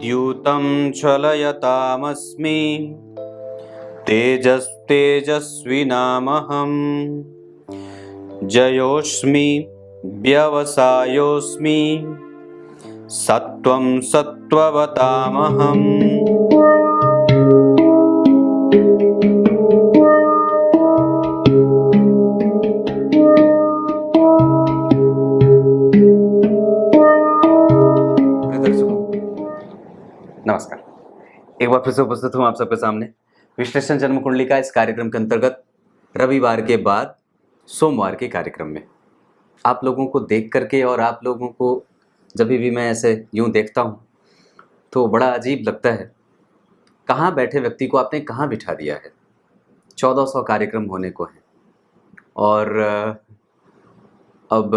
विद्युतं चलयतामस्मि तेजस्तेजस्विनामहम् जयोऽस्मि व्यवसायोऽस्मि सत्वं सत्त्ववतामहम्। नमस्कार, एक बार फिर से उपस्थित हूँ आप सबके सामने विश्लेषण जन्म कुंडली का इस कार्यक्रम के अंतर्गत रविवार के बाद सोमवार के कार्यक्रम में आप लोगों को देख करके और आप लोगों को जब भी मैं ऐसे यूं देखता हूँ तो बड़ा अजीब लगता है। कहाँ बैठे व्यक्ति को आपने कहाँ बिठा दिया है। 1400 कार्यक्रम होने को हैं और अब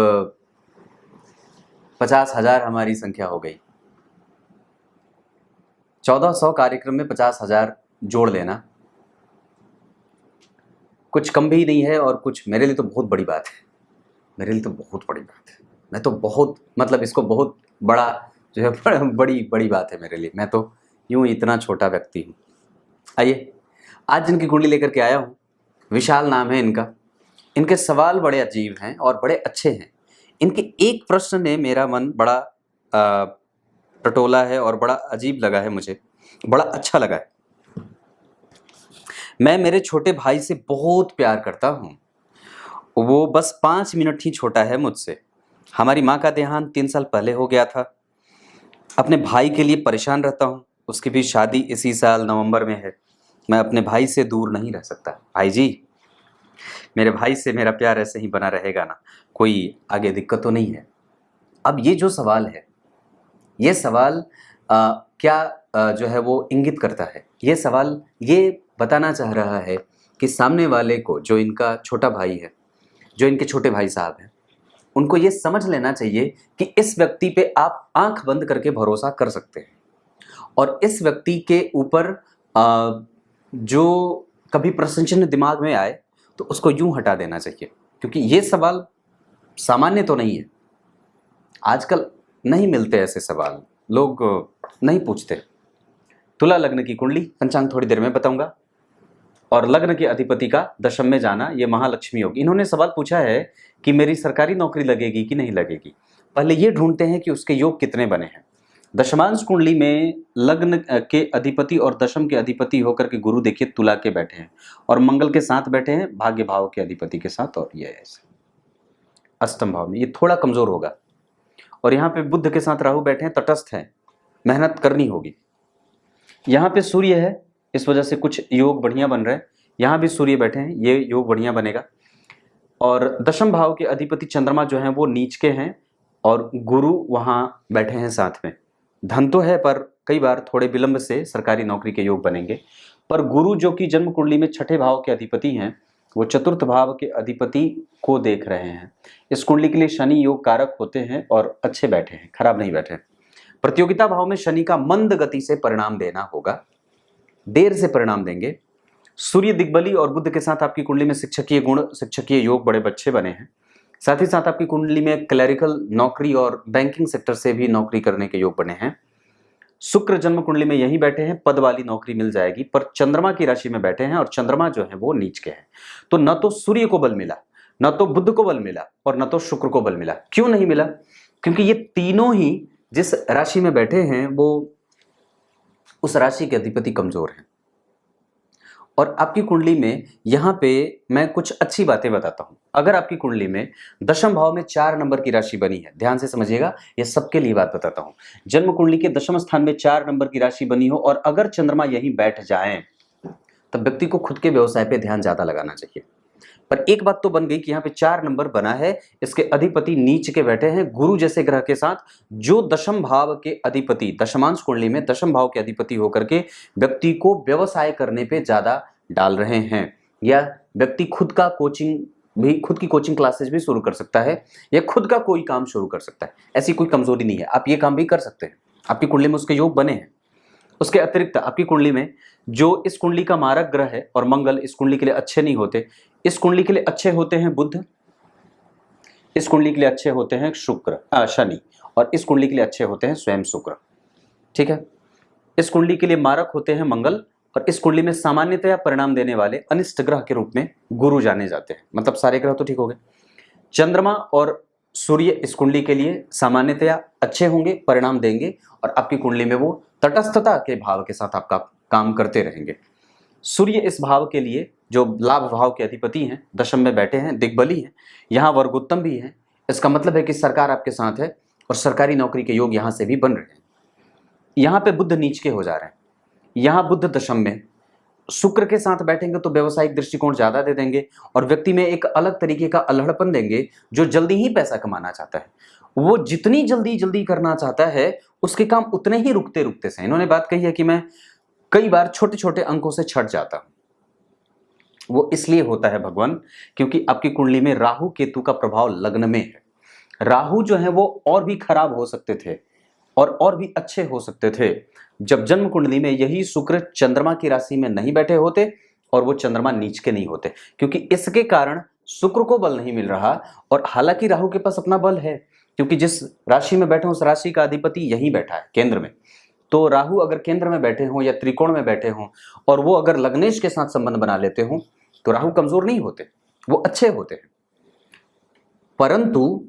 50,000 हमारी संख्या हो गई। 1400 कार्यक्रम में 50,000 जोड़ लेना कुछ कम भी नहीं है और कुछ मेरे लिए तो बहुत बड़ी बात है। मेरे लिए तो बहुत बड़ी बात है। मैं तो बहुत इसको बहुत बड़ा जो है बड़ी बात है मेरे लिए। मैं तो यूं इतना छोटा व्यक्ति हूँ। आइए आज जिनकी कुंडली लेकर के आया हूँ, विशाल नाम है इनका। इनके सवाल बड़े अजीब हैं और बड़े अच्छे हैं। इनके एक प्रश्न ने मेरा मन बड़ा टटोला है और बड़ा अजीब लगा है, मुझे बड़ा अच्छा लगा है। मैं मेरे छोटे भाई से बहुत प्यार करता हूँ। वो बस 5 मिनट ही छोटा है मुझसे। हमारी माँ का देहांत 3 साल पहले हो गया था। अपने भाई के लिए परेशान रहता हूँ। उसकी भी शादी इसी साल नवंबर में है। मैं अपने भाई से दूर नहीं रह सकता। भाई जी, मेरे भाई से मेरा प्यार ऐसे ही बना रहेगा ना, कोई आगे दिक्कत तो नहीं है। अब ये जो सवाल है, ये सवाल जो है वो इंगित करता है। ये सवाल ये बताना चाह रहा है कि सामने वाले को, जो इनका छोटा भाई है, जो इनके छोटे भाई साहब हैं, उनको ये समझ लेना चाहिए कि इस व्यक्ति पे आप आंख बंद करके भरोसा कर सकते हैं और इस व्यक्ति के ऊपर जो कभी प्रश्न दिमाग में आए तो उसको यूं हटा देना चाहिए, क्योंकि ये सवाल सामान्य तो नहीं है। आजकल नहीं मिलते ऐसे सवाल, लोग नहीं पूछते। तुला लग्न की कुंडली, पंचांग थोड़ी देर में बताऊंगा, और लग्न के अधिपति का दशम में जाना, ये महालक्ष्मी योग। इन्होंने सवाल पूछा है कि मेरी सरकारी नौकरी लगेगी कि नहीं लगेगी। पहले ये ढूंढते हैं कि उसके योग कितने बने हैं। दशमांश कुंडली में लग्न के अधिपति और दशम के अधिपति होकर के गुरु देखिए तुला के बैठे हैं और मंगल के साथ बैठे हैं भाग्य भाव के अधिपति के साथ, और ये ऐसे अष्टम भाव में ये थोड़ा कमजोर होगा। और यहाँ पे बुध के साथ राहु बैठे हैं, तटस्थ हैं, मेहनत करनी होगी। यहाँ पे सूर्य है, इस वजह से कुछ योग बढ़िया बन रहे हैं। यहाँ भी सूर्य बैठे हैं, ये योग बढ़िया बनेगा। और दशम भाव के अधिपति चंद्रमा जो हैं वो नीच के हैं और गुरु वहाँ बैठे हैं साथ में। धन तो है पर कई बार थोड़े विलंब से सरकारी नौकरी के योग बनेंगे। पर गुरु जो कि जन्म कुंडली में छठे भाव के अधिपति हैं, वो चतुर्थ भाव के अधिपति को देख रहे हैं। इस कुंडली के लिए शनि योग कारक होते हैं और अच्छे बैठे हैं, खराब नहीं बैठे। प्रतियोगिता भाव में शनि का मंद गति से परिणाम देना होगा, देर से परिणाम देंगे। सूर्य दिग्बली और बुध के साथ आपकी कुंडली में शिक्षकीय गुण, शिक्षकीय योग बड़े अच्छे बने हैं। साथ ही साथ आपकी कुंडली में क्लरिकल नौकरी और बैंकिंग सेक्टर से भी नौकरी करने के योग बने हैं। शुक्र जन्म कुंडली में यही बैठे हैं, पद वाली नौकरी मिल जाएगी। पर चंद्रमा की राशि में बैठे हैं और चंद्रमा जो है वो नीच के हैं। तो न तो सूर्य को बल मिला, न तो बुध को बल मिला और न तो शुक्र को बल मिला। क्यों नहीं मिला? क्योंकि ये तीनों ही जिस राशि में बैठे हैं वो उस राशि के अधिपति कमजोर हैं। और आपकी कुंडली में यहाँ पे मैं कुछ अच्छी बातें बताता हूँ। अगर आपकी कुंडली में दशम भाव में 4 नंबर की राशि बनी है, ध्यान से समझिएगा, ये सबके लिए बात बताता हूँ। जन्म कुंडली के दशम स्थान में 4 नंबर की राशि बनी हो और अगर चंद्रमा यहीं बैठ जाए तब व्यक्ति को खुद के व्यवसाय पे ध्यान ज्यादा लगाना चाहिए। पर एक बात तो बन गई कि यहाँ पे 4 नंबर बना है, इसके अधिपति नीच के बैठे हैं गुरु जैसे ग्रह के साथ, जो दशम भाव के अधिपति, दशमांश कुंडली में दशम भाव के अधिपति होकर के व्यक्ति को व्यवसाय करने पे ज्यादा डाल रहे हैं। या व्यक्ति खुद का कोचिंग भी, खुद की कोचिंग क्लासेस भी शुरू कर सकता है या खुद का कोई काम शुरू कर सकता है। ऐसी कोई कमजोरी नहीं है, आप ये काम भी कर सकते हैं। आपकी कुंडली में उसके योग बने हैं। उसके अतिरिक्त आपकी कुंडली में जो इस कुंडली का मारक ग्रह है, और मंगल इस कुंडली के लिए अच्छे नहीं होते, इस कुंडली के लिए अच्छे होते हैं बुध, इस कुंडली के लिए अच्छे होते हैं शनि, और इस कुंडली के लिए अच्छे होते हैं स्वयं शुक्र। ठीक है, इस कुंडली के लिए मारक होते हैं मंगल, और इस कुंडली में सामान्यतया परिणाम देने वाले अनिष्ट ग्रह के रूप में गुरु जाने जाते हैं। मतलब सारे ग्रह तो ठीक हो गए। चंद्रमा और सूर्य इस कुंडली के लिए सामान्यतया अच्छे होंगे, परिणाम देंगे, और आपकी कुंडली में वो तटस्थता के भाव के साथ आपका काम करते रहेंगे। सूर्य इस भाव के लिए जो लाभ भाव के अधिपति हैं, दशम में बैठे हैं, दिग्बली हैं, यहाँ वर्गोत्तम भी हैं। इसका मतलब है कि सरकार आपके साथ है और सरकारी नौकरी के योग यहाँ से भी बन रहे हैं। यहाँ पे बुध नीच के हो जा रहे हैं, यहाँ बुध दशम में, शुक्र के साथ बैठेंगे तो व्यवसायिक दृष्टिकोण ज्यादा दे देंगे और व्यक्ति में एक अलग तरीके का अल्हड़पन देंगे। जो जल्दी ही पैसा कमाना चाहता है, वो जितनी जल्दी जल्दी करना चाहता है, उसके काम उतने ही रुकते रुकते से। इन्होंने बात कही है कि मैं कई बार छोटे छोटे अंकों से छट जाता हूं। वो इसलिए होता है भगवान, क्योंकि आपकी कुंडली में राहु केतु का प्रभाव लग्न में है। राहु जो है वो और भी खराब हो सकते थे और भी अच्छे हो सकते थे जब जन्म कुंडली में यही शुक्र चंद्रमा की राशि में नहीं बैठे होते और वो चंद्रमा नीच के नहीं होते, क्योंकि इसके कारण शुक्र को बल नहीं मिल रहा। और हालांकि राहु के पास अपना बल है, क्योंकि जिस राशि में बैठे उस राशि का अधिपति यहीं बैठा है केंद्र में। तो राहु अगर केंद्र में बैठे हों या त्रिकोण में बैठे हों और वो अगर लग्नेश के साथ संबंध बना लेते हों तो राहु कमजोर नहीं होते, वो अच्छे होते हैं। परंतु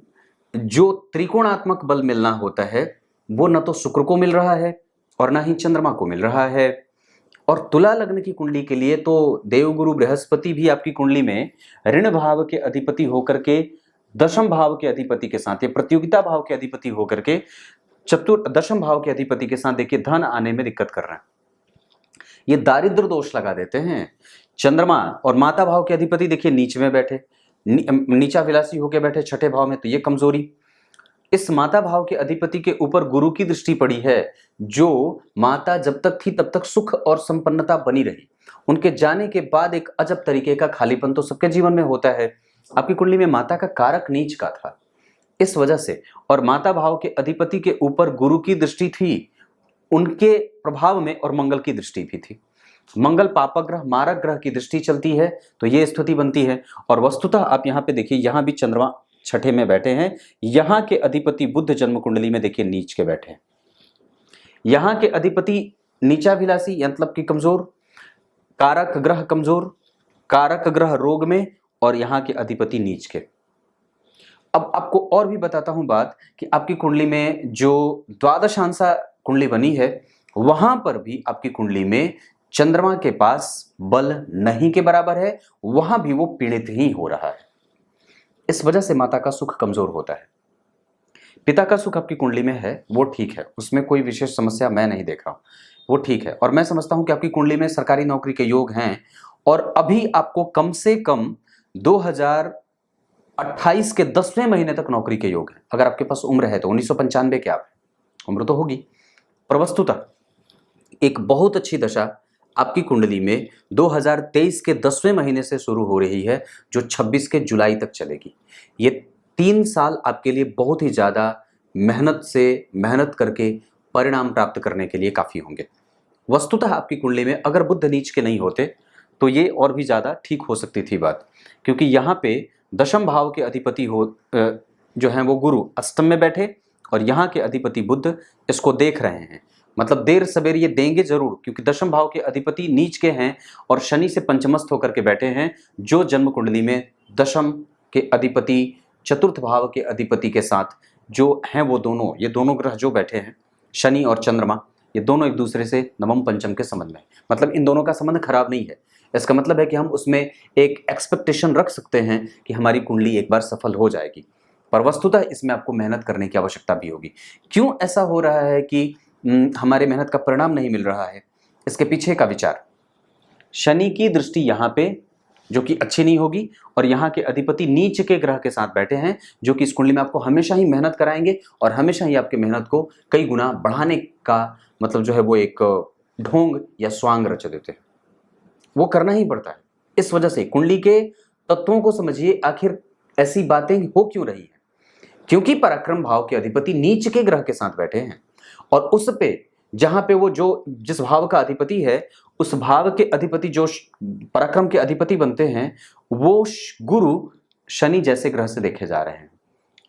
जो त्रिकोणात्मक बल मिलना होता है वो न तो शुक्र को मिल रहा है और ना ही चंद्रमा को मिल रहा है। और तुला लग्न की कुंडली के लिए तो देवगुरु बृहस्पति भी आपकी कुंडली में ऋण भाव के अधिपति होकर के दशम भाव के अधिपति के साथ, या प्रतियोगिता भाव के अधिपति होकर के दशम भाव के अधिपति के साथ देखिए धन आने में दिक्कत कर रहे हैं। ये दारिद्र दोष लगा देते हैं। चंद्रमा और माता भाव के अधिपति देखिए नीच में बैठे, नीचा विलासी होकर बैठे छठे भाव में, तो ये कमजोरी। इस माता भाव के अधिपति के ऊपर गुरु की दृष्टि पड़ी है। जो माता जब तक थी तब तक सुख और संपन्नता बनी रही, उनके जाने के बाद एक अजब तरीके का खालीपन तो सबके जीवन में होता है। आपकी कुंडली में माता का कारक नीच का था, इस वजह से, और माता भाव के अधिपति के ऊपर गुरु की दृष्टि थी उनके प्रभाव में, और मंगल की दृष्टि भी थी। मंगल पापक ग्रह, मारक ग्रह की दृष्टि चलती है तो ये स्थिति बनती है। और वस्तुतः आप यहाँ पे देखिए, यहाँ भी चंद्रमा छठे में बैठे हैं, यहाँ के अधिपति बुध जन्म कुंडली में देखिए नीच के बैठे हैं। यहाँ के अधिपति नीचा विलासी मतलब कि कमजोर, कारक ग्रह कमजोर, कारक ग्रह रोग में, और यहाँ के अधिपति नीच के। अब आपको और भी बताता हूं बात कि आपकी कुंडली में जो द्वादशांशा कुंडली बनी है वहां पर भी आपकी कुंडली में चंद्रमा के पास बल नहीं के बराबर है, वहां भी वो पीड़ित ही हो रहा है। इस वजह से माता का सुख कमजोर होता है। पिता का सुख आपकी कुंडली में है, वो ठीक है, उसमें कोई विशेष समस्या मैं नहीं देख रहा हूं, वो ठीक है। और मैं समझता हूं कि आपकी कुंडली में सरकारी नौकरी के योग हैं, और अभी आपको कम से कम 2028 के 10वें महीने तक नौकरी के योग हैं। अगर आपके पास उम्र है तो 1995 के आप उम्र तो होगी, पर वस्तुतः एक बहुत अच्छी दशा आपकी कुंडली में 2023 के 10वें महीने से शुरू हो रही है, जो 26 के जुलाई तक चलेगी। ये 3 साल आपके लिए बहुत ही ज़्यादा मेहनत करके परिणाम प्राप्त करने के लिए काफ़ी होंगे। वस्तुतः आपकी कुंडली में अगर बुध नीच के नहीं होते तो ये और भी ज़्यादा ठीक हो सकती थी बात, क्योंकि यहाँ पे दशम भाव के अधिपति जो हैं वो गुरु अष्टम में बैठे, और यहाँ के अधिपति बुध इसको देख रहे हैं। मतलब देर सवेर ये देंगे जरूर, क्योंकि दशम भाव के अधिपति नीच के हैं और शनि से पंचमस्थ होकर के बैठे हैं। जो जन्म कुंडली में दशम के अधिपति चतुर्थ भाव के अधिपति के साथ जो हैं वो दोनों, ये दोनों ग्रह जो बैठे हैं शनि और चंद्रमा, ये दोनों एक दूसरे से नवम पंचम के संबंध में, मतलब इन दोनों का संबंध खराब नहीं है। इसका मतलब है कि हम उसमें एक एक्सपेक्टेशन रख सकते हैं कि हमारी कुंडली एक बार सफल हो जाएगी, पर वस्तुतः इसमें आपको मेहनत करने की आवश्यकता भी होगी। क्यों ऐसा हो रहा है कि हमारे मेहनत का परिणाम नहीं मिल रहा है? इसके पीछे का विचार, शनि की दृष्टि यहाँ पे जो कि अच्छी नहीं होगी, और यहाँ के अधिपति नीच के ग्रह के साथ बैठे हैं, जो कि इस कुंडली में आपको हमेशा ही मेहनत कराएंगे और हमेशा ही आपकी मेहनत को कई गुना बढ़ाने का मतलब जो है वो एक ढोंग या स्वांग रच देते हैं। वो करना ही पड़ता है। इस वजह से कुंडली के तत्वों को समझिए, आखिर ऐसी बातें हो क्यों रही है, क्योंकि पराक्रम भाव के अधिपति नीच के ग्रह के साथ बैठे हैं, और उस पे जहां पे वो जो जिस भाव का अधिपति है उस भाव के अधिपति जो पराक्रम के अधिपति बनते हैं वो गुरु शनि जैसे ग्रह से देखे जा रहे हैं,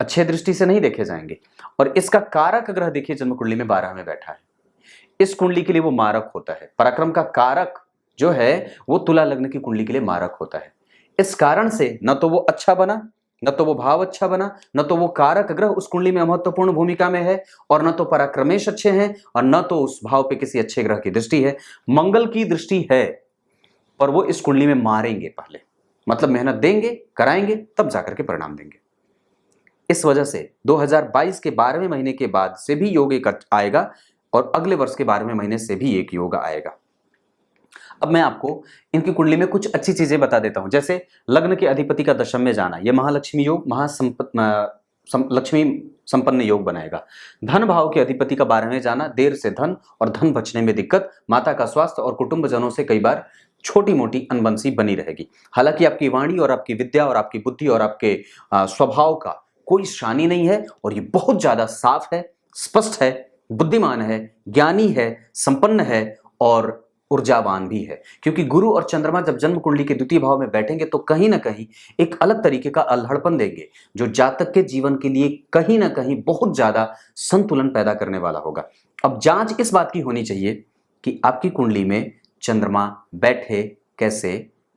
अच्छे दृष्टि से नहीं देखे जाएंगे। और इसका कारक ग्रह देखिए जन्म कुंडली में 12 में बैठा है। इस कुंडली के लिए वो मारक होता है। पराक्रम का कारक जो है वो तुला लग्न की कुंडली के लिए मारक होता है। इस कारण से न तो वो अच्छा बना, न तो वो भाव अच्छा बना, न तो वो कारक ग्रह उस कुंडली में महत्वपूर्ण भूमिका में है, और न तो पराक्रमेश अच्छे हैं, और न तो उस भाव पे किसी अच्छे ग्रह की दृष्टि है। मंगल की दृष्टि है, पर वो इस कुंडली में मारेंगे पहले, मतलब मेहनत देंगे, कराएंगे, तब जाकर के परिणाम देंगे। इस वजह से 2022 के 12वें महीने के बाद से भी योग एक आएगा, और अगले वर्ष के 12वें महीने से भी एक योग आएगा। अब मैं आपको इनकी कुंडली में कुछ अच्छी चीजें बता देता हूं, जैसे लग्न के अधिपति का दशम में जाना, यह महालक्ष्मी योग, लक्ष्मी संपन्न योग बनाएगा। धन भाव के अधिपति का 12वें जाना, देर से धन और धन बचने में दिक्कत, माता का स्वास्थ्य और कुटुंबजनों से कई बार छोटी मोटी अनबन बनी रहेगी। हालांकि आपकी वाणी और आपकी विद्या और आपकी बुद्धि और आपके स्वभाव का कोई शानी नहीं है, और ये बहुत ज्यादा साफ है, स्पष्ट है, बुद्धिमान है, ज्ञानी है, संपन्न है और ऊर्जावान भी है। क्योंकि गुरु और चंद्रमा जब जन्म कुंडली के द्वितीय भाव में बैठेंगे तो कहीं ना कहीं एक अलग तरीके का अल्हड़पन देंगे, जो जातक के जीवन के लिए कहीं ना कहीं बहुत ज्यादा संतुलन पैदा करने वाला होगा। अब जांच इस बात की होनी चाहिए कि आपकी कुंडली में चंद्रमा बैठे कैसे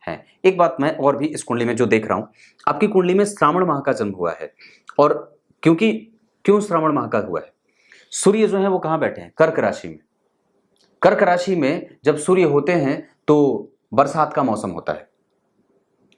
हैं। एक बात मैं और भी इस कुंडली में जो देख रहा हूं, आपकी कुंडली में श्रावण माह का जन्म हुआ है, और क्यों श्रावण माह का हुआ है, सूर्य जो है वो कहां बैठे हैं, कर्क राशि में। कर्क राशि में जब सूर्य होते हैं तो बरसात का मौसम होता है,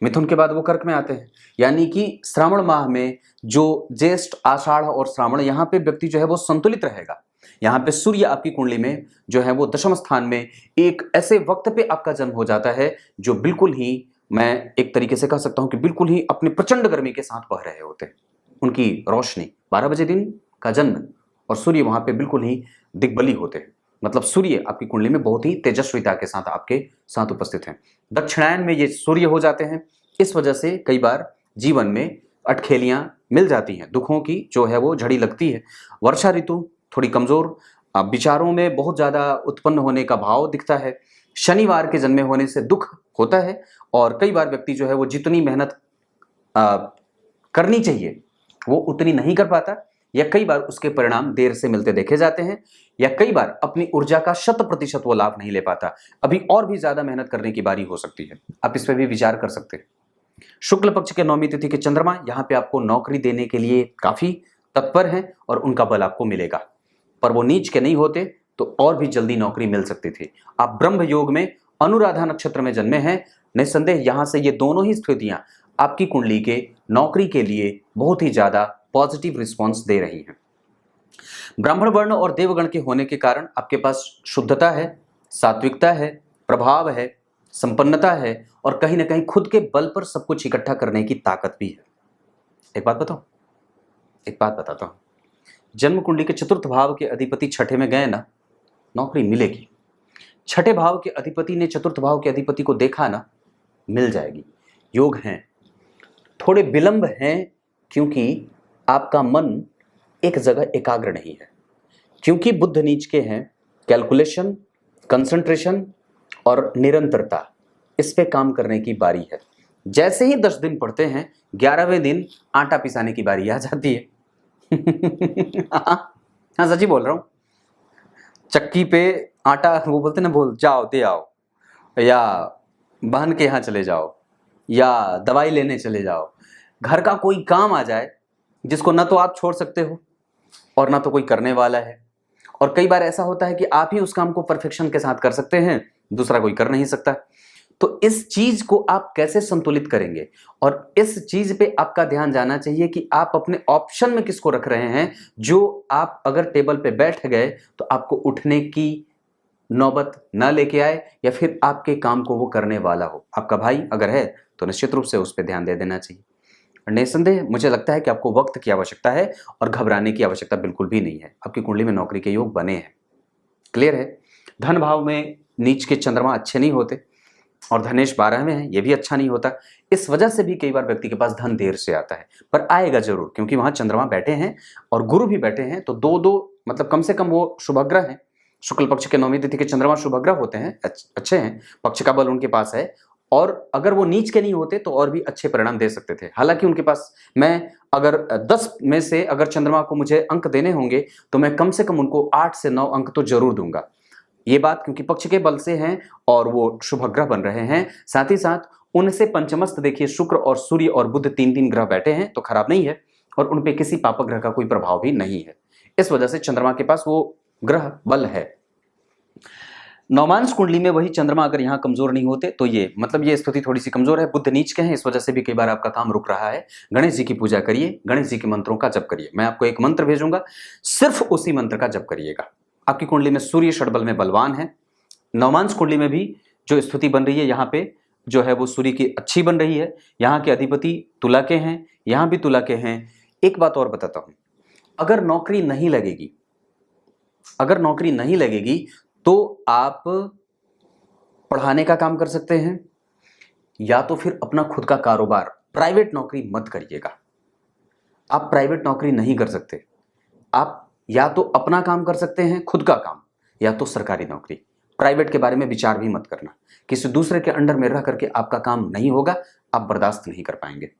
मिथुन के बाद वो कर्क में आते हैं, यानी कि श्रावण माह में जो ज्येष्ठ, आषाढ़ और श्रावण, यहाँ पे व्यक्ति जो है वो संतुलित रहेगा। यहाँ पे सूर्य आपकी कुंडली में जो है वो दशम स्थान में एक ऐसे वक्त पे आपका जन्म हो जाता है जो बिल्कुल ही, मैं एक तरीके से कह सकता हूं कि बिल्कुल ही अपनी प्रचंड गर्मी के साथ बह रहे होते हैं। उनकी रोशनी 12 बजे दिन का जन्म, और सूर्य वहां पे बिल्कुल ही दिग्बली होते हैं, मतलब सूर्य आपकी कुंडली में बहुत ही तेजस्विता के साथ आपके साथ उपस्थित हैं। दक्षिणायन में ये सूर्य हो जाते हैं, इस वजह से कई बार जीवन में अटखेलियां मिल जाती हैं, दुखों की जो है वो झड़ी लगती है। वर्षा ऋतु थोड़ी कमजोर, विचारों में बहुत ज्यादा उत्पन्न होने का भाव दिखता है। शनिवार के जन्मे होने से दुख होता है, और कई बार व्यक्ति जो है वो जितनी मेहनत करनी चाहिए वो उतनी नहीं कर पाता, या कई बार उसके परिणाम देर से मिलते देखे जाते हैं, या कई बार अपनी ऊर्जा का 100% वो लाभ नहीं ले पाता। अभी और भी ज्यादा मेहनत करने की बारी हो सकती है, आप इस पर भी विचार कर सकते हैं। शुक्ल पक्ष के 9वीं तिथि के चंद्रमा यहाँ पे आपको नौकरी देने के लिए काफी तत्पर हैं, और उनका बल आपको मिलेगा, पर वो नीच के नहीं होते तो और भी जल्दी नौकरी मिल सकती थी। आप ब्रह्म योग में अनुराधा नक्षत्र में जन्मे हैं, निस्संदेह यहां से ये दोनों ही स्थितियां आपकी कुंडली के नौकरी के लिए बहुत ही ज्यादा पॉजिटिव रिस्पॉन्स दे रही हैं। ब्राह्मण वर्ण और देवगण के होने के कारण आपके पास शुद्धता है, सात्विकता है, प्रभाव है, संपन्नता है, और कहीं ना कहीं खुद के बल पर सब कुछ इकट्ठा करने की ताकत भी है। एक बात बताता हूं, जन्म कुंडली के चतुर्थ भाव के अधिपति छठे में गए ना, नौकरी मिलेगी। छठे भाव के अधिपति ने चतुर्थ भाव के अधिपति को देखा ना, मिल जाएगी। योग हैं, थोड़े विलंब हैं, क्योंकि आपका मन एक जगह एकाग्र नहीं है, क्योंकि बुध नीच के हैं। कैलकुलेशन, कंसंट्रेशन और निरंतरता, इस पे काम करने की बारी है। जैसे ही 10 दिन पड़ते हैं, 11वें दिन आटा पिसाने की बारी आ जाती है। हाँ सच्ची बोल रहा हूं, चक्की पे आटा, वो बोलते ना, बोल जाओ दे आओ, या बहन के यहाँ चले जाओ, या दवाई लेने चले जाओ, घर का कोई काम आ जाए जिसको ना तो आप छोड़ सकते हो और ना तो कोई करने वाला है, और कई बार ऐसा होता है कि आप ही उस काम को परफेक्शन के साथ कर सकते हैं, दूसरा कोई कर नहीं सकता। तो इस चीज को आप कैसे संतुलित करेंगे, और इस चीज पे आपका ध्यान जाना चाहिए कि आप अपने ऑप्शन में किसको रख रहे हैं, जो आप अगर टेबल पे बैठ गए तो आपको उठने की नौबत ना लेके आए, या फिर आपके काम को वो करने वाला हो। आपका भाई अगर है तो निश्चित रूप से उस पर ध्यान दे देना चाहिए। निसंदेह मुझे लगता है कि आपको वक्त की आवश्यकता है, और घबराने की आवश्यकता बिल्कुल भी नहीं है। आपकी कुंडली में नौकरी के योग बने हैं, क्लियर है। धन भाव में नीच के चंद्रमा अच्छे नहीं होते, और धनेश 12 में है, ये भी अच्छा नहीं होता। इस वजह से भी कई बार व्यक्ति के पास धन देर से आता है, पर आएगा जरूर, क्योंकि वहां चंद्रमा बैठे हैं और गुरु भी बैठे हैं, तो दो मतलब कम से कम वो शुभग्रह हैं। शुक्ल पक्ष के 9वीं तिथि के चंद्रमा शुभग्रह होते हैं, अच्छे हैं, पक्ष का बल उनके पास है, और अगर वो नीच के नहीं होते तो और भी अच्छे परिणाम दे सकते थे। हालांकि उनके पास, मैं अगर 10 में से अगर चंद्रमा को मुझे अंक देने होंगे तो मैं कम से कम उनको 8 से 9 अंक तो जरूर दूंगा। ये बात क्योंकि पक्ष के बल से हैं और वो शुभ ग्रह बन रहे हैं, साथ ही साथ उनसे पंचमस्त देखिए शुक्र और सूर्य और बुध तीन तीन ग्रह बैठे हैं, तो खराब नहीं है और उन पे किसी पापक ग्रह का कोई प्रभाव भी नहीं है। इस वजह से चंद्रमा के पास वो ग्रह बल है। नवमांश कुंडली में वही चंद्रमा अगर यहाँ कमजोर नहीं होते तो ये मतलब ये स्थिति थोड़ी सी कमजोर है। बुध नीच के हैं, इस वजह से भी कई बार आपका काम रुक रहा है। गणेश जी की पूजा करिए, गणेश जी के मंत्रों का जप करिए। मैं आपको एक मंत्र भेजूंगा, सिर्फ उसी मंत्र का जप करिएगा। आपकी कुंडली में सूर्य षडबल में बलवान है। नवमांश कुंडली में भी जो स्थिति बन रही है यहाँ पे जो है वो सूर्य की अच्छी बन रही है। यहाँ के अधिपति तुला के हैं, यहाँ भी तुला के हैं। एक बात और बताता हूं, अगर नौकरी नहीं लगेगी, अगर नौकरी नहीं लगेगी तो आप पढ़ाने का काम कर सकते हैं या तो फिर अपना खुद का कारोबार। प्राइवेट नौकरी मत करिएगा। आप प्राइवेट नौकरी नहीं कर सकते। आप या तो अपना काम कर सकते हैं, खुद का काम, या तो सरकारी नौकरी। प्राइवेट के बारे में विचार भी मत करना। किसी दूसरे के अंडर में रह करके आपका काम नहीं होगा, आप बर्दाश्त नहीं कर पाएंगे।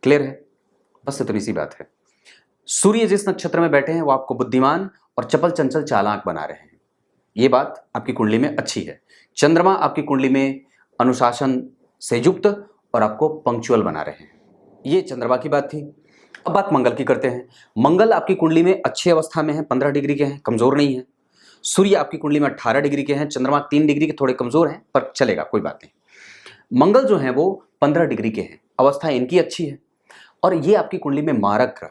क्लियर है? बस इतनी सी बात है। सूर्य जिस नक्षत्र में बैठे हैं वो आपको बुद्धिमान और चपल चंचल चालाक बना रहे हैं। ये बात आपकी कुंडली में अच्छी है। चंद्रमा आपकी कुंडली में अनुशासन से युक्त और आपको पंक्चुअल बना रहे हैं। ये चंद्रमा की बात थी। अब बात मंगल की करते हैं। मंगल आपकी कुंडली में अच्छी अवस्था में है, 15 डिग्री के हैं, कमजोर नहीं है। सूर्य आपकी कुंडली में 18 डिग्री के हैं, चंद्रमा 3 डिग्री के थोड़े कमजोर हैं, पर चलेगा, कोई बात नहीं। मंगल जो है वो 15 डिग्री के हैं, अवस्था इनकी अच्छी है और ये आपकी कुंडली में मारक ग्रह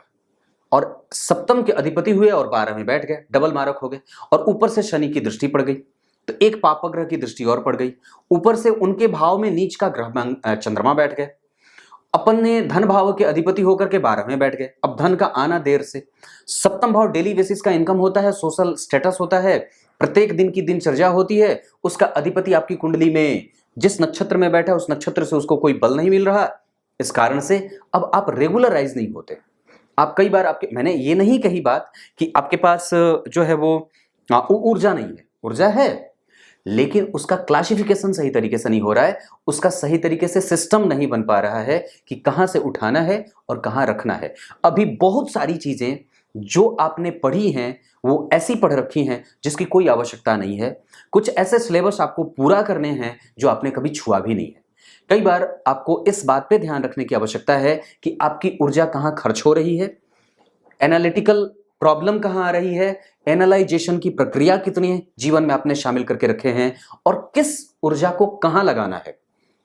और सप्तम के अधिपति हुए और 12 में बैठ गए, डबल मारक हो गए। और ऊपर से शनि की दृष्टि पड़ गई तो एक पापक ग्रह की दृष्टि और पड़ गई। ऊपर से उनके भाव में नीच का ग्रह चंद्रमा बैठ गए। अपन ने धन भाव के अधिपति होकर के 12 में बैठ गए। अब धन का आना देर से। सप्तम भाव डेली बेसिस का इनकम होता है, सोशल स्टेटस होता है, प्रत्येक दिन की दिनचर्या होती है। उसका अधिपति आपकी कुंडली में जिस नक्षत्र में बैठा है उस नक्षत्र से उसको कोई बल नहीं मिल रहा। इस कारण से अब आप रेगुलराइज नहीं होते। आप कई बार मैंने ये नहीं कही बात कि आपके पास जो है वो ऊर्जा नहीं है, ऊर्जा है, लेकिन उसका क्लासिफिकेशन सही तरीके से नहीं हो रहा है, उसका सही तरीके से सिस्टम नहीं बन पा रहा है कि कहां से उठाना है और कहां रखना है। अभी बहुत सारी चीजें जो आपने पढ़ी हैं वो ऐसी पढ़ रखी हैं जिसकी कोई आवश्यकता नहीं है। कुछ ऐसे सिलेबस आपको पूरा करने हैं जो आपने कभी छुआ भी नहीं है। कई बार आपको इस बात पे ध्यान रखने की आवश्यकता है कि आपकी ऊर्जा कहां खर्च हो रही है, एनालिटिकल प्रॉब्लम कहां आ रही है, एनालाइजेशन की प्रक्रिया कितनी है जीवन में आपने शामिल करके रखे हैं और किस ऊर्जा को कहां लगाना है,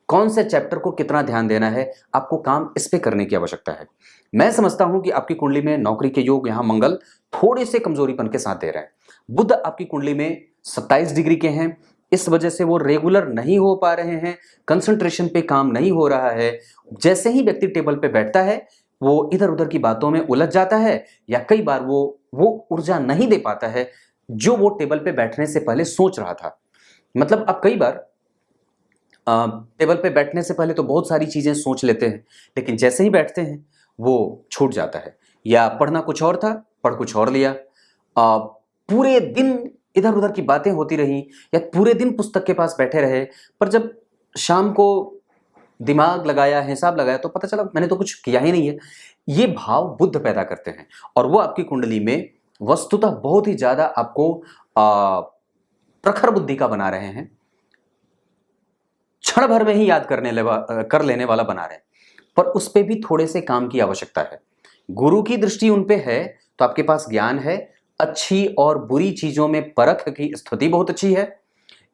कौन से चैप्टर को कितना ध्यान देना है, आपको काम इस पे करने की आवश्यकता है। मैं समझता हूं कि आपकी कुंडली में नौकरी के योग यहां मंगल थोड़े से कमजोरीपन के साथ दे रहे हैं। बुध आपकी कुंडली में 27 डिग्री के हैं, इस वजह से वो रेगुलर नहीं हो पा रहे हैं, कंसंट्रेशन पे काम नहीं हो रहा है। जैसे ही व्यक्ति टेबल पे बैठता है वो इधर उधर की बातों में उलझ जाता है या कई बार वो ऊर्जा नहीं दे पाता है जो वो टेबल पे बैठने से पहले सोच रहा था। मतलब आप कई बार टेबल पे बैठने से पहले तो बहुत सारी चीजें सोच लेते हैं, लेकिन जैसे ही बैठते हैं वो छूट जाता है। या पढ़ना कुछ और था, पढ़ कुछ और लिया। पूरे दिन इधर उधर की बातें होती रही या पूरे दिन पुस्तक के पास बैठे रहे, पर जब शाम को दिमाग लगाया, हिसाब लगाया तो पता चला मैंने तो कुछ किया ही नहीं है। ये भाव बुध पैदा करते हैं और वो आपकी कुंडली में वस्तुतः बहुत ही ज्यादा आपको प्रखर बुद्धि का बना रहे हैं, क्षण भर में ही याद कर लेने वाला बना रहे हैं, पर उस पे भी थोड़े से काम की आवश्यकता है। गुरु की दृष्टि उन पे है तो आपके पास ज्ञान है, अच्छी और बुरी चीजों में परख की स्थिति बहुत अच्छी है।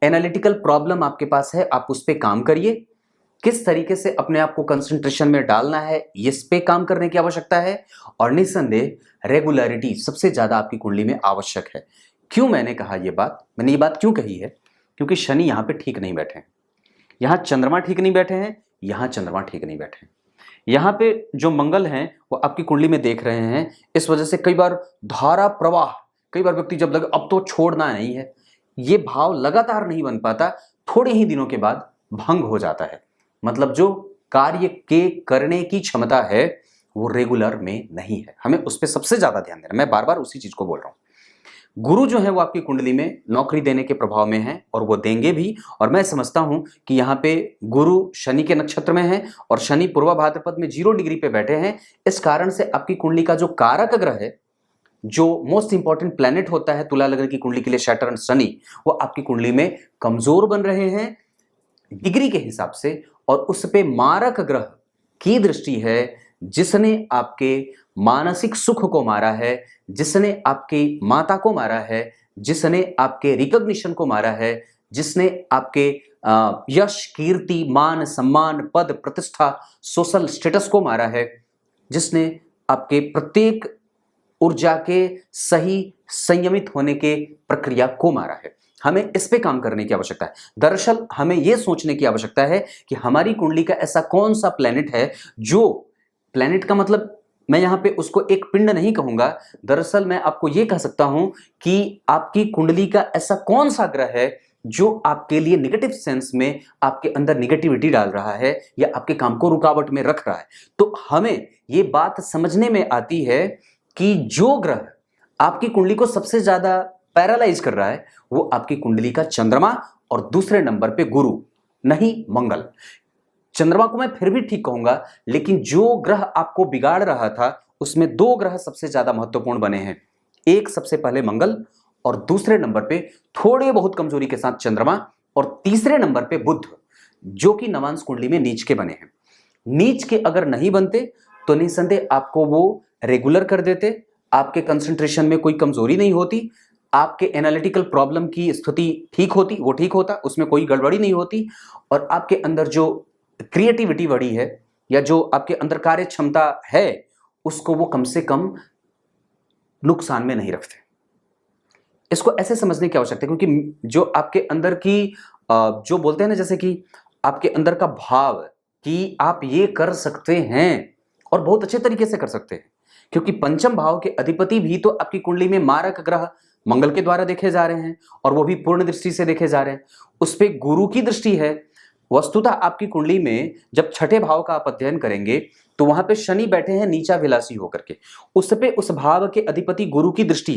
एनालिटिकल प्रॉब्लम आपके पास है, आप उस पे काम करिए। किस तरीके से अपने आप को कंसंट्रेशन में डालना है इस पे काम करने की आवश्यकता है। और निस्संदेह रेगुलरिटी सबसे ज्यादा आपकी कुंडली में आवश्यक है। क्यों मैंने कहा ये बात, मैंने ये बात क्यों कही है, क्योंकि शनि यहाँ पे ठीक नहीं बैठे हैं, यहाँ चंद्रमा ठीक नहीं बैठे हैं, यहाँ चंद्रमा ठीक नहीं बैठे हैं। यहाँ पे जो मंगल हैं वो आपकी कुंडली में देख रहे हैं, इस वजह से कई बार धारा प्रवाह, कई बार व्यक्ति जब लगे अब तो छोड़ना नहीं है, ये भाव लगातार नहीं बन पाता, थोड़े ही दिनों के बाद भंग हो जाता है। मतलब जो कार्य के करने की क्षमता है वो रेगुलर में नहीं है। हमें उस पर सबसे ज्यादा ध्यान देना, मैं बार बार उसी चीज को बोल रहा हूं। गुरु जो है वो आपकी कुंडली में नौकरी देने के प्रभाव में है और वो देंगे भी। और मैं समझता हूं कि यहाँ पे गुरु शनि के नक्षत्र में है और शनि पूर्वा भाद्रपद में 0 डिग्री पे बैठे हैं। इस कारण से आपकी कुंडली का जो कारक ग्रह है जो मोस्ट इंपॉर्टेंट प्लैनेट होता है तुला लग्न की कुंडली के लिए, सैटर्न शनि, वो आपकी कुंडली में कमजोर बन रहे हैं डिग्री के हिसाब से, और उस पे मारक ग्रह की दृष्टि है जिसने आपके मानसिक सुख को मारा है, जिसने आपकी माता को मारा है, जिसने आपके रिकॉग्निशन को मारा है, जिसने आपके यश, कीर्ति, मान, सम्मान, पद, प्रतिष्ठा, सोशल स्टेटस को मारा है, जिसने आपके प्रत्येक ऊर्जा के सही संयमित होने के प्रक्रिया को मारा है। हमें इस पे काम करने की आवश्यकता है। दरअसल हमें यह सोचने की आवश्यकता है कि हमारी कुंडली का ऐसा कौन सा प्लैनेट है, जो प्लैनेट का मतलब मैं यहां पे उसको एक पिंड नहीं कहूंगा, दरअसल मैं आपको यह कह सकता हूं कि आपकी कुंडली का ऐसा कौन सा ग्रह है जो आपके लिए नेगेटिव सेंस में आपके अंदर नेगेटिविटी डाल रहा है या आपके काम को रुकावट में रख रहा है। तो हमें यह बात समझने में आती है कि जो ग्रह आपकी कुंडली को सबसे ज्यादा पैरालाइज कर रहा है वो आपकी कुंडली का चंद्रमा और दूसरे नंबर पे गुरु, नहीं मंगल। चंद्रमा को मैं फिर भी ठीक कहूंगा, लेकिन जो ग्रह आपको बिगाड़ रहा था उसमें दो ग्रह सबसे ज्यादा महत्वपूर्ण बने हैं। एक सबसे पहले मंगल, और दूसरे नंबर पे थोड़े बहुत कमजोरी के साथ चंद्रमा, और तीसरे नंबर पे बुध, जो कि नवांश कुंडली में नीच के बने हैं। नीच के अगर नहीं बनते तो निसंदेह आपको वो रेगुलर कर देते, आपके कंसंट्रेशन में कोई कमजोरी नहीं होती, आपके एनालिटिकल प्रॉब्लम की स्थिति ठीक होती, वो ठीक होता, उसमें कोई गड़बड़ी नहीं होती, और आपके अंदर जो क्रिएटिविटी बढ़ी है या जो आपके अंदर कार्य क्षमता है उसको वो कम से कम नुकसान में नहीं रखते। इसको ऐसे समझने की आवश्यकता है, क्योंकि जो आपके अंदर की जो बोलते हैं ना, जैसे कि आपके अंदर का भाव कि आप ये कर सकते हैं और बहुत अच्छे तरीके से कर सकते हैं, क्योंकि पंचम भाव के अधिपति भी तो आपकी कुंडली में मारक ग्रह मंगल के द्वारा देखे जा रहे हैं, और वो भी पूर्ण दृष्टि से देखे जा रहे हैं। उस पे गुरु की दृष्टि है। वस्तुतः आपकी कुंडली में जब छठे भाव का आप अध्ययन करेंगे तो वहां पे शनि बैठे हैं नीचा विलासी होकर के, उस पे उस भाव के अधिपति गुरु की दृष्टि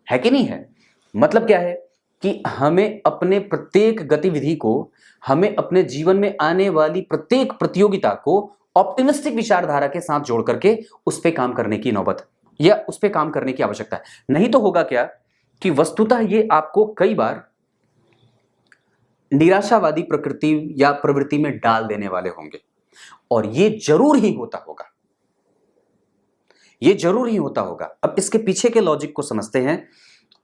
है कि नहीं है? मतलब क्या है कि हमें अपने प्रत्येक गतिविधि को, हमें अपने जीवन में आने वाली प्रत्येक प्रतियोगिता को ऑप्टिमिस्टिक विचारधारा के साथ जोड़ करके उस पे काम करने की नौबत या उस पे काम करने की आवश्यकता है। नहीं तो होगा क्या कि वस्तुतः ये आपको कई बार निराशावादी प्रकृति या प्रवृत्ति में डाल देने वाले होंगे, और ये जरूर ही होता होगा, ये जरूर ही होता होगा। अब इसके पीछे के लॉजिक को समझते हैं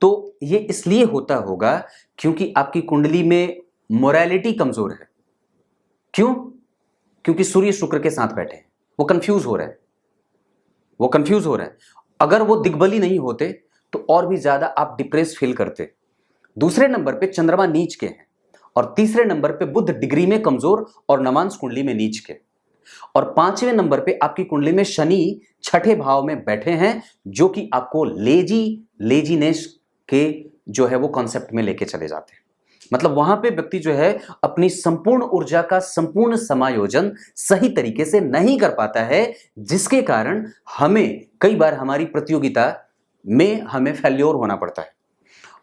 तो ये इसलिए होता होगा क्योंकि आपकी कुंडली में मोरालिटी कमजोर है। क्यों? क्योंकि सूर्य शुक्र के साथ बैठे हैं, वो कंफ्यूज हो रहे हैं, वो कंफ्यूज हो रहे हैं। अगर वो दिग्बली नहीं होते तो और भी ज्यादा आप डिप्रेस फील करते। दूसरे नंबर पे चंद्रमा नीच के हैं, और तीसरे नंबर पे बुध डिग्री में कमजोर और नवांश कुंडली में नीच के, और पांचवें नंबर पे आपकी कुंडली में शनि छठे भाव में बैठे हैं, जो कि आपको लेजीनेस के जो है वो कॉन्सेप्ट में लेके चले जाते हैं। मतलब वहां पे व्यक्ति जो है अपनी संपूर्ण ऊर्जा का संपूर्ण समायोजन सही तरीके से नहीं कर पाता है, जिसके कारण हमें कई बार हमारी प्रतियोगिता में हमें फेल्योर होना पड़ता है,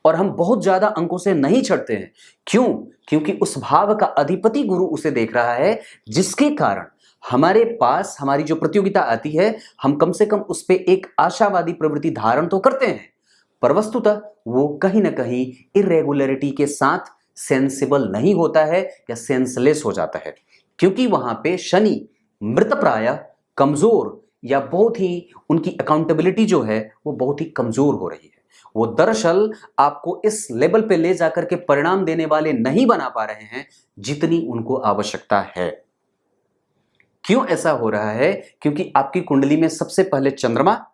और हम बहुत ज्यादा अंकों से नहीं चढ़ते हैं। क्यों? क्योंकि उस भाव का अधिपति गुरु उसे देख रहा है, जिसके कारण हमारे पास हमारी जो प्रतियोगिता आती है हम कम से कम उस पर एक आशावादी प्रवृत्ति धारण तो करते हैं, पर वस्तुतः वो कहीं ना कहीं इरेगुलरिटी के साथ सेंसिबल नहीं होता है या सेंसलेस हो जाता है, क्योंकि वहां पे शनि मृतप्राय, कमजोर, या बहुत ही उनकी अकाउंटेबिलिटी जो है वो बहुत ही कमजोर हो रही है। वो दरअसल आपको इस लेवल पे ले जाकर के परिणाम देने वाले नहीं बना पा रहे हैं जितनी उनको आवश्यकता है। क्यों ऐसा हो रहा है? क्योंकि आपकी कुंडली में सबसे पहले चंद्रमा,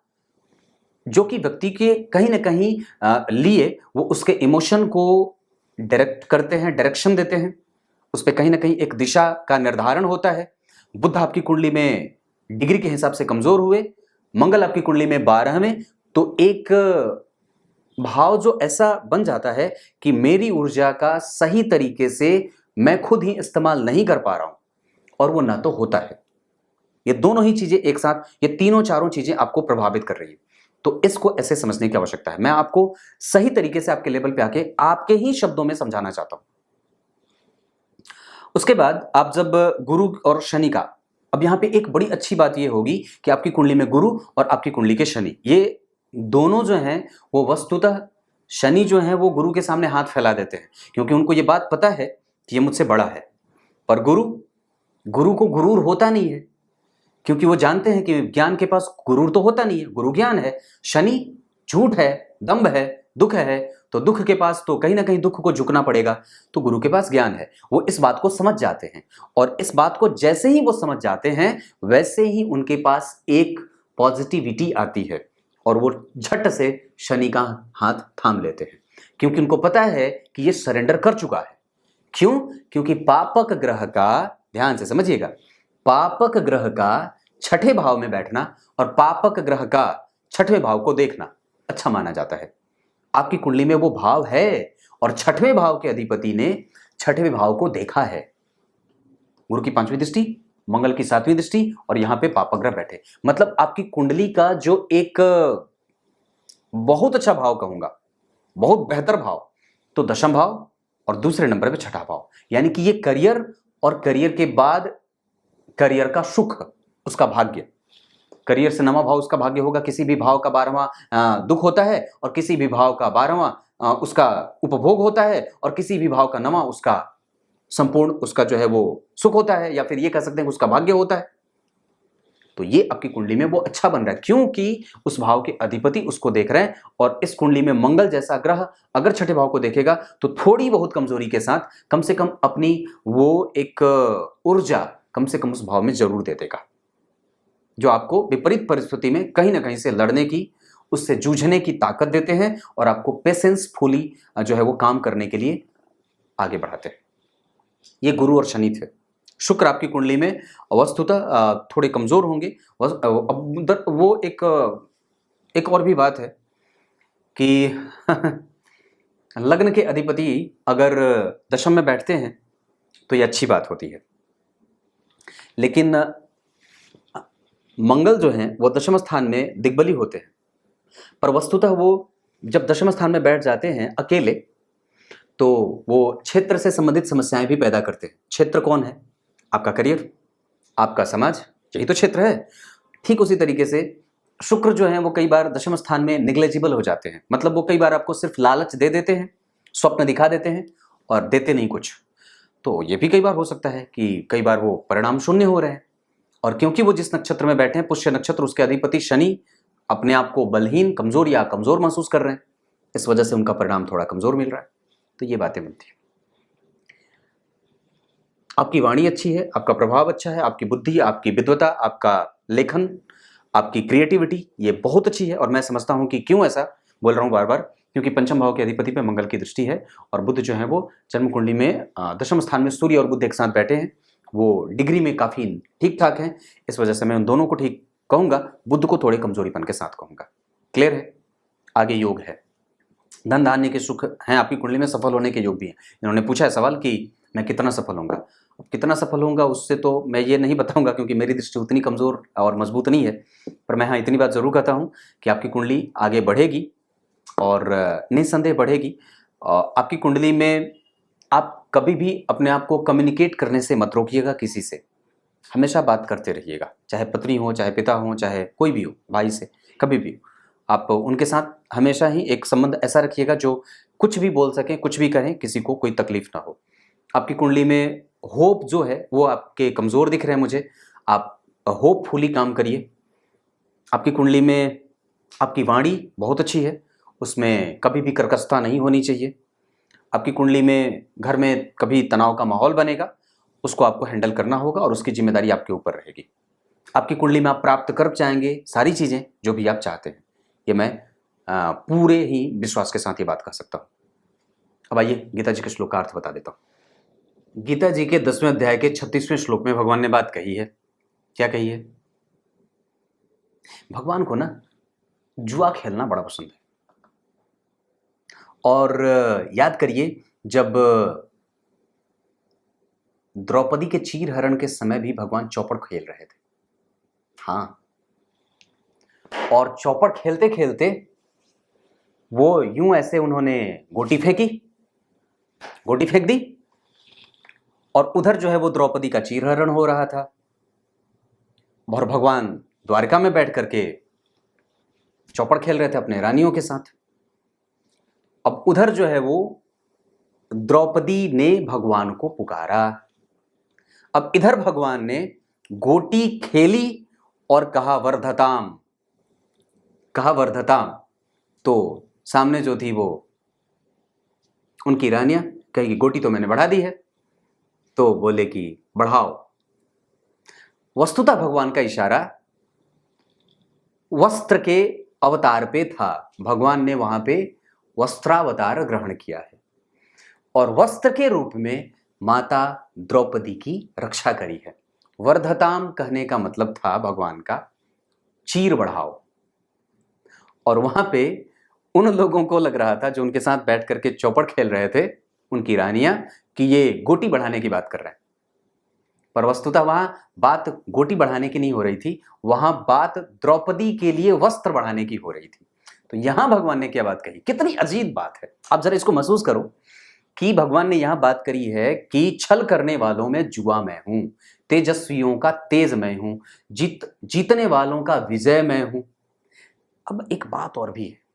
जो कि व्यक्ति के कहीं ना कहीं लिए वो उसके इमोशन को डायरेक्ट करते हैं, डायरेक्शन देते हैं, उस पर कहीं ना कहीं एक दिशा का निर्धारण होता है। बुध आपकी कुंडली में डिग्री के हिसाब से कमजोर हुए, मंगल आपकी कुंडली में 12वें, तो एक भाव जो ऐसा बन जाता है कि मेरी ऊर्जा का सही तरीके से मैं खुद ही इस्तेमाल नहीं कर पा रहा हूं, और वो ना तो होता है। ये दोनों ही चीजें एक साथ, ये तीनों चारों चीजें आपको प्रभावित कर रही है। तो इसको ऐसे समझने की आवश्यकता है। मैं आपको सही तरीके से आपके लेवल पे आके आपके ही शब्दों में समझाना चाहता हूं। उसके बाद आप जब गुरु और शनि का, अब यहां पे एक बड़ी अच्छी बात ये होगी कि आपकी कुंडली में गुरु और आपकी कुंडली के शनि, ये दोनों जो हैं वो वस्तुतः शनि जो है वो गुरु के सामने हाथ फैला देते हैं, क्योंकि उनको ये बात पता है कि ये मुझसे बड़ा है। पर गुरु गुरु को गुरूर होता नहीं है, क्योंकि वो जानते हैं कि ज्ञान के पास गुरूर तो होता नहीं है, गुरु ज्ञान है। शनि झूठ है, दंभ है, दुख है, तो दुख के पास तो कहीं ना कहीं दुख को झुकना पड़ेगा। तो गुरु के पास ज्ञान है, वो इस बात को समझ जाते हैं, और इस बात को जैसे ही वो समझ जाते हैं वैसे ही उनके पास एक पॉजिटिविटी आती है और वो झट से शनि का हाथ थाम लेते हैं, क्योंकि उनको पता है कि ये सरेंडर कर चुका है। क्यों? क्योंकि पापक ग्रह का, ध्यान से समझिएगा, पापक ग्रह का छठे भाव में बैठना और पापक ग्रह का छठवें भाव को देखना अच्छा माना जाता है। आपकी कुंडली में वो भाव है और छठवें भाव के अधिपति ने छठवें भाव को देखा है। गुरु की 5वीं दृष्टि, मंगल की 7वीं दृष्टि, और यहां पे पापक ग्रह बैठे। मतलब आपकी कुंडली का जो एक बहुत अच्छा भाव कहूंगा, बहुत बेहतर भाव, तो दशम भाव और दूसरे नंबर पे छठा भाव, यानी कि ये करियर और करियर के बाद करियर का सुख, उसका भाग्य। करियर से 9वां भाव उसका भाग्य होगा, किसी भी भाव का 12वां दुख होता है, और किसी भी भाव का 12वां उसका उपभोग होता है, और किसी भी भाव का 9वां उसका संपूर्ण उसका जो है वो सुख होता है, या फिर ये कह सकते हैं कि उसका भाग्य होता है। तो ये आपकी कुंडली में वो अच्छा बन रहा है, क्योंकि उस भाव के अधिपति उसको देख रहे हैं। और इस कुंडली में मंगल जैसा ग्रह अगर छठे भाव को देखेगा तो थोड़ी बहुत कमजोरी के साथ कम से कम अपनी वो एक ऊर्जा कम से कम उस भाव में जरूर दे देगा, जो आपको विपरीत परिस्थिति में कहीं ना कहीं से लड़ने की, उससे जूझने की ताकत देते हैं, और आपको पेशेंसफुली जो है वो काम करने के लिए आगे बढ़ाते हैं। ये गुरु और शनि थे। शुक्र आपकी कुंडली में वस्तुतः थोड़े कमजोर होंगे। अब वो एक और भी बात है कि लग्न के अधिपति अगर दशम में बैठते हैं तो ये अच्छी बात होती है, लेकिन मंगल जो है वो दशम स्थान में दिग्बली होते हैं, पर वस्तुतः वो जब दशम स्थान में बैठ जाते हैं अकेले तो वो क्षेत्र से संबंधित समस्याएं भी पैदा करते हैं। क्षेत्र कौन है? आपका करियर, आपका समाज, यही तो क्षेत्र है। ठीक उसी तरीके से शुक्र जो है वो कई बार दशम स्थान में निग्लेजिबल हो जाते हैं, मतलब वो कई बार आपको सिर्फ लालच दे देते हैं, स्वप्न दिखा देते हैं और देते नहीं कुछ। तो ये भी कई बार हो सकता है कि कई बार वो परिणाम शून्य हो रहे हैं, और क्योंकि वो जिस नक्षत्र में बैठे हैं पुष्य नक्षत्र, उसके अधिपति शनि अपने आप को बलहीन, कमजोर या कमजोर महसूस कर रहे हैं, इस वजह से उनका परिणाम थोड़ा कमजोर मिल रहा है। तो ये बातें बनती हैं। आपकी वाणी अच्छी है, आपका प्रभाव अच्छा है, आपकी बुद्धि, आपकी विद्वता, आपका लेखन, आपकी क्रिएटिविटी ये बहुत अच्छी है। और मैं समझता हूं कि क्यों ऐसा बोल रहा हूं बार बार, क्योंकि पंचम भाव के अधिपति पे मंगल की दृष्टि है, और बुध जो है वो जन्म कुंडली में दशम स्थान में सूर्य और बुध एक साथ बैठे हैं, वो डिग्री में काफी ठीक ठाक हैं। इस वजह से मैं उन दोनों को ठीक कहूंगा, बुध को थोड़े कमजोरीपन के साथ कहूंगा। क्लियर है? आगे योग है, धन धान्य के सुख हैं आपकी कुंडली में, सफल होने के योग भी हैं। इन्होंने पूछा है सवाल कि मैं कितना सफल होऊंगा। अब कितना सफल होऊंगा उससे तो मैं ये नहीं बताऊंगा, क्योंकि मेरी दृष्टि उतनी कमजोर और मजबूत नहीं है। पर मैं हाँ इतनी बात जरूर कहता हूँ कि आपकी कुंडली आगे बढ़ेगी और निस्संदेह बढ़ेगी। आपकी कुंडली में आप कभी भी अपने आप को कम्युनिकेट करने से मत रोकिएगा किसी से, हमेशा बात करते रहिएगा, चाहे पत्नी हो, चाहे पिता हो, चाहे कोई भी हो, भाई से, कभी भी आप उनके साथ हमेशा ही एक संबंध ऐसा रखिएगा जो कुछ भी बोल सकें, कुछ भी कहें, किसी को कोई तकलीफ ना हो। आपकी कुंडली में होप जो है वो आपके कमज़ोर दिख रहे हैं मुझे, आप होपफुली काम करिए। आपकी कुंडली में आपकी वाणी बहुत अच्छी है, उसमें कभी भी कर्कशता नहीं होनी चाहिए। आपकी कुंडली में घर में कभी तनाव का माहौल बनेगा, उसको आपको हैंडल करना होगा और उसकी जिम्मेदारी आपके ऊपर रहेगी। आपकी कुंडली में आप प्राप्त कर जाएंगे सारी चीज़ें जो भी आप चाहते हैं, ये मैं पूरे ही विश्वास के साथ ये बात कह सकता हूँ। अब आइए गीता जी के श्लोक का अर्थ बता देता हूँ। गीता जी के 10वें अध्याय के 36वें श्लोक में भगवान ने बात कही है। क्या कही है? भगवान को ना जुआ खेलना बड़ा पसंद है। और याद करिए, जब द्रौपदी के चीर हरण के समय भी भगवान चौपड़ खेल रहे थे। हाँ, और चौपड़ खेलते खेलते वो यूं ऐसे उन्होंने गोटी फेंक दी, और उधर जो है वो द्रौपदी का चीर हरण हो रहा था, और भगवान द्वारका में बैठ करके चौपड़ खेल रहे थे अपने रानियों के साथ। अब उधर जो है वो द्रौपदी ने भगवान को पुकारा। अब इधर भगवान ने गोटी खेली और कहा वर्धताम, कहा वर्धताम। तो सामने जो थी वो उनकी रानियां कहेगी गोटी तो मैंने बढ़ा दी है, तो बोले कि बढ़ाओ। वस्तुतः भगवान का इशारा वस्त्र के अवतार पे था। भगवान ने वहां पे वस्त्रावतार ग्रहण किया है और वस्त्र के रूप में माता द्रौपदी की रक्षा करी है। वर्धताम कहने का मतलब था भगवान का चीर बढ़ाओ। और वहां पे उन लोगों को लग रहा था जो उनके साथ बैठ करके चौपड़ खेल रहे थे, उनकी रानियां, कि ये गोटी बढ़ाने की बात कर रहे हैं। पर वस्तुतः वहां बात गोटी बढ़ाने की नहीं हो रही थी, वहां बात द्रौपदी के लिए वस्त्र बढ़ाने की हो रही थी। तो यहां भगवान ने क्या बात कही, कितनी अजीब बात है। आप जरा इसको महसूस करो कि भगवान ने यहां बात करी है कि छल करने वालों में जुआ मैं हूं, तेजस्वियों का तेज मैं हूं, जीतने वालों का विजय मैं हूं। अब एक बात और भी है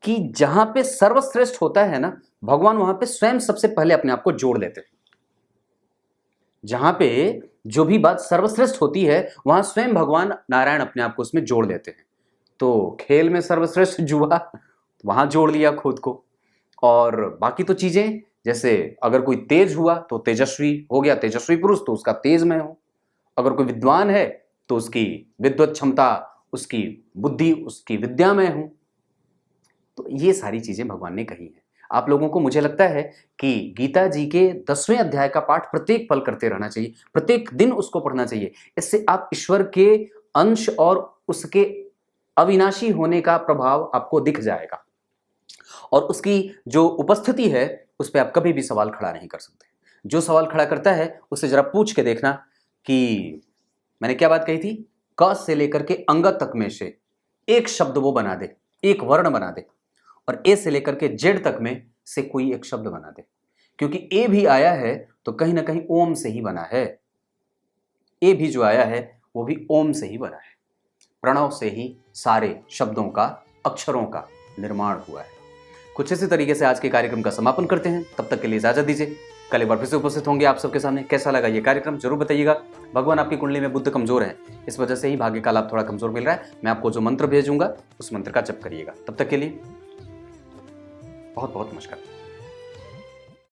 कि जहां पे सर्वश्रेष्ठ होता है ना, भगवान वहां पे स्वयं सबसे पहले अपने आप को जोड़ लेते हैं। जहां पे जो भी बात सर्वश्रेष्ठ होती है वहां स्वयं भगवान नारायण अपने आप को उसमें जोड़ लेते हैं। तो खेल में सर्वश्रेष्ठ जुआ, वहां जोड़ लिया खुद को। और बाकी तो चीजें, जैसे अगर कोई तेज हुआ तो तेजस्वी हो गया, तेजस्वी पुरुष, तो उसका तेज मैं हूं। अगर कोई विद्वान है तो उसकी विद्वत क्षमता, उसकी बुद्धि, उसकी विद्या मैं हूं। तो ये सारी चीजें भगवान ने कही हैं। आप लोगों को, मुझे लगता है कि गीता जी के 10वें अध्याय का पाठ प्रत्येक पल करते रहना चाहिए, प्रत्येक दिन उसको पढ़ना चाहिए। इससे आप ईश्वर के अंश और उसके अविनाशी होने का प्रभाव आपको दिख जाएगा और उसकी जो उपस्थिति है उस पर आप कभी भी सवाल खड़ा नहीं कर सकते। जो सवाल खड़ा करता है उससे जरा पूछ के देखना कि मैंने क्या बात कही थी। क से लेकर के अंग तक में से एक शब्द वो बना दे, एक वर्ण बना दे, और ए से लेकर के जेड तक में से कोई एक शब्द बना दे। क्योंकि ए भी आया है तो कहीं ना कहीं ओम से ही बना है। ए भी जो आया है वो भी ओम से ही बना है। प्रणव से ही सारे शब्दों का, अक्षरों का निर्माण हुआ है। कुछ इसी तरीके से आज के कार्यक्रम का समापन करते हैं। तब तक के लिए इजाजत दीजिए। कल एक बार फिर से उपस्थित होंगे आप सबके सामने। कैसा लगा ये कार्यक्रम जरूर बताइएगा। भगवान आपकी कुंडली में बुध कमजोर है, इस वजह से ही भाग्य का लाभ थोड़ा कमजोर मिल रहा है। मैं आपको जो मंत्र भेजूंगा उस मंत्र का जप करिएगा। तब तक के लिए बहुत बहुत नमस्कार।